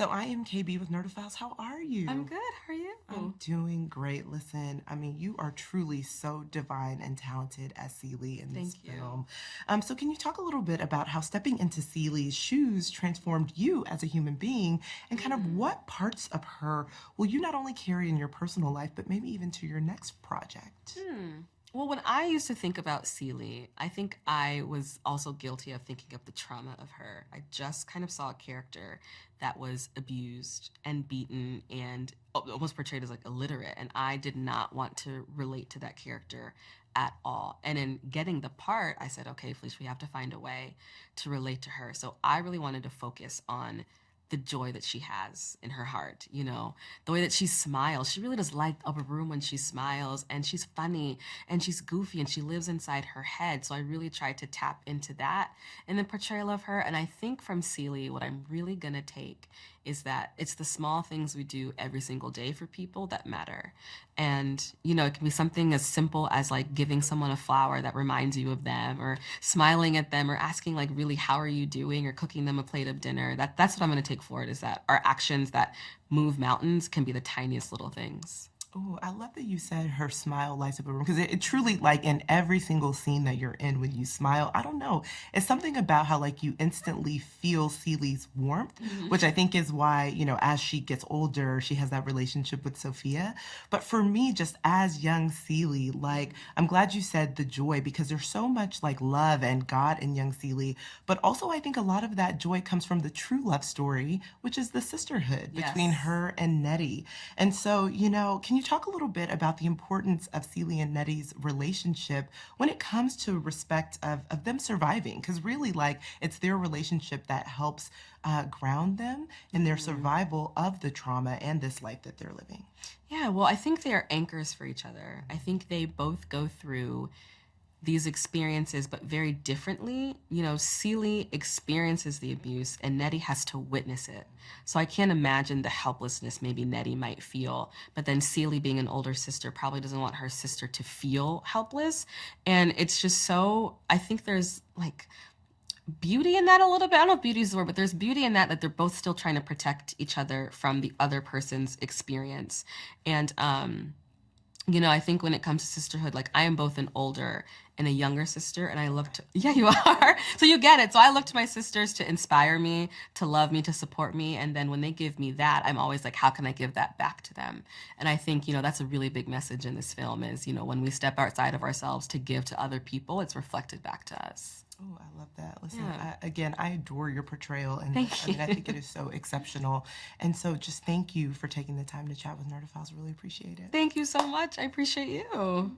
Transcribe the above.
So I am KB with Nerdophiles. How are you? I'm good. How are you? I'm doing great. Listen, I mean, you are truly so divine and talented as Celie in this Thank you. film. So can you talk a little bit about how stepping into Celie's shoes transformed you as a human being, and kind of what parts of her will you not only carry in your personal life, but maybe even to your next project? Well, when I used to think about Celie, I think I was also guilty of thinking of the trauma of her. I just kind of saw a character that was abused and beaten and almost portrayed as like illiterate, and I did not want to relate to that character at all. And in getting the part, I said, okay, Felicia, we have to find a way to relate to her. So I really wanted to focus on the joy that she has in her heart, you know, the way that she smiles. She really does light up a room when she smiles, and she's funny and she's goofy and she lives inside her head. So I really tried to tap into that in the portrayal of her. And I think from Celie, what I'm really gonna take is that it's the small things we do every single day for people that matter. And, you know, it can be something as simple as like giving someone a flower that reminds you of them, or smiling at them, or asking like, really, how are you doing, or cooking them a plate of dinner. That's what I'm going to take forward, is that our actions that move mountains can be the tiniest little things. Oh, I love that you said her smile lights up a room, because it truly, like, in every single scene that you're in, when you smile, I don't know, it's something about how, like, you instantly feel Celie's warmth, which I think is why, you know, as she gets older, she has that relationship with Sophia. But for me, just as young Celie, like, I'm glad you said the joy, because there's so much, like, love and God in young Celie. But also, I think a lot of that joy comes from the true love story, which is the sisterhood between Yes. her and Nettie. And so, you know, can you talk a little bit about the importance of Celie and Nettie's relationship when it comes to respect of them surviving? Because really, like, it's their relationship that helps ground them in their survival of the trauma and this life that they're living. Yeah, well, I think they are anchors for each other. I think they both go through these experiences, but very differently. You know, Celie experiences the abuse and Nettie has to witness it. So I can't imagine the helplessness maybe Nettie might feel, but then Celie, being an older sister, probably doesn't want her sister to feel helpless. And it's just so, I think there's like beauty in that a little bit. I don't know if beauty is the word, but there's beauty in that they're both still trying to protect each other from the other person's experience. And you know, I think when it comes to sisterhood, like, I am both an older and a younger sister, and I look to, yeah, you are. So you get it. So I look to my sisters to inspire me, to love me, to support me. And then when they give me that, I'm always like, how can I give that back to them? And I think, you know, that's a really big message in this film is, you know, when we step outside of ourselves to give to other people, it's reflected back to us. Oh, I love that. Listen, Yeah. again, I adore your portrayal, and Thank I you. mean, I think it is so exceptional. And so, just thank you for taking the time to chat with Nerdophiles. Really appreciate it. Thank you so much. I appreciate you.